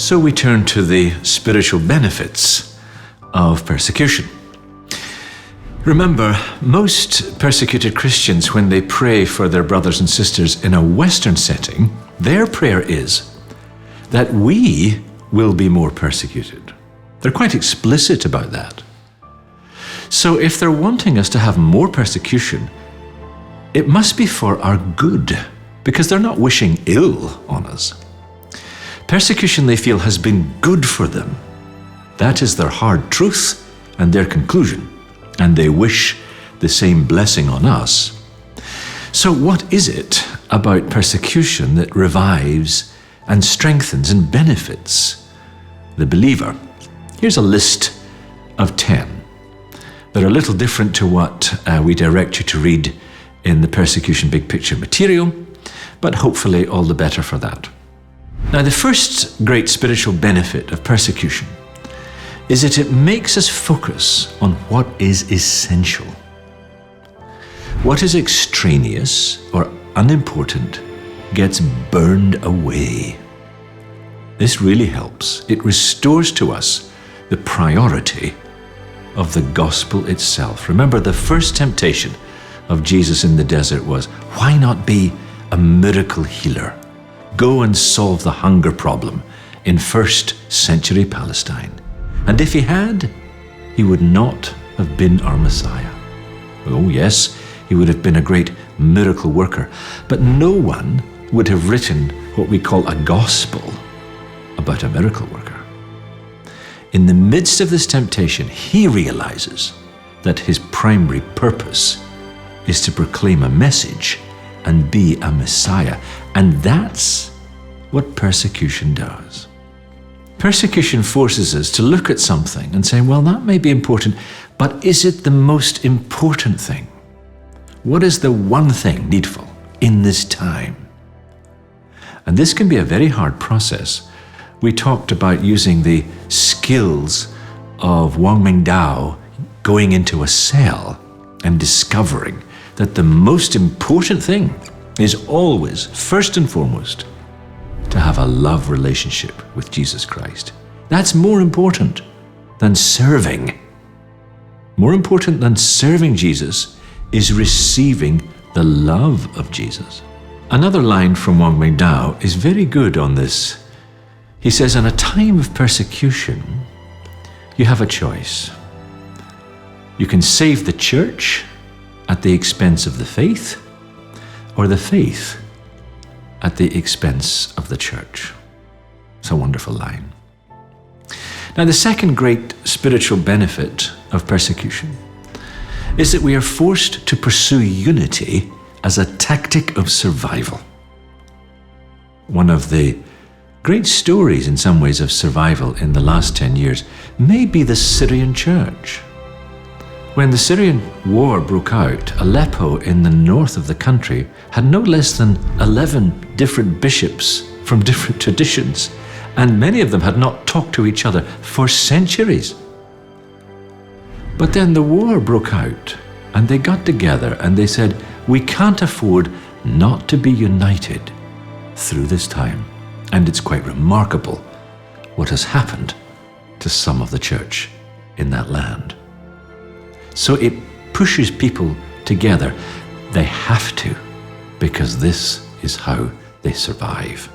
So we turn to the spiritual benefits of persecution. Remember, most persecuted Christians, when they pray for their brothers and sisters in a Western setting, their prayer is that we will be more persecuted. They're quite explicit about that. So if they're wanting us to have more persecution, it must be for our good, because they're not wishing ill on us. Persecution, they feel, has been good for them. That is their hard truth and their conclusion, and they wish the same blessing on us. So what is it about persecution that revives and strengthens and benefits the believer? Here's a list of 10. They're a little different to what we direct you to read in the Persecution Big Picture material, but hopefully all the better for that. Now, the first great spiritual benefit of persecution is that it makes us focus on what is essential. What is extraneous or unimportant gets burned away. This really helps. It restores to us the priority of the gospel itself. Remember, the first temptation of Jesus in the desert was, why not be a miracle healer? Go and solve the hunger problem in first century Palestine. And if he had, he would not have been our Messiah. Oh yes, he would have been a great miracle worker, but no one would have written what we call a gospel about a miracle worker. In the midst of this temptation, he realizes that his primary purpose is to proclaim a message and be a Messiah. And that's what persecution does. Persecution forces us to look at something and say, well, that may be important, but is it the most important thing? What is the one thing needful in this time? And this can be a very hard process. We talked about using the skills of Wang Mingdao going into a cell and discovering that the most important thing is always, first and foremost, to have a love relationship with Jesus Christ. That's more important than serving. More important than serving Jesus is receiving the love of Jesus. Another line from Wang Mingdao is very good on this. He says, in a time of persecution, you have a choice. You can save the church at the expense of the faith, or the faith at the expense of the church. It's a wonderful line. Now, the second great spiritual benefit of persecution is that we are forced to pursue unity as a tactic of survival. One of the great stories in some ways of survival in the last 10 years may be the Syrian church. When the Syrian war broke out, Aleppo in the north of the country had no less than 11 different bishops from different traditions, and many of them had not talked to each other for centuries. But then the war broke out, and they got together and they said, we can't afford not to be united through this time. And it's quite remarkable what has happened to some of the church in that land. So it pushes people together. They have to, because this is how they survive.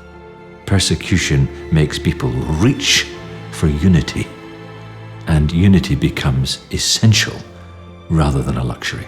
Persecution makes people reach for unity, and unity becomes essential rather than a luxury.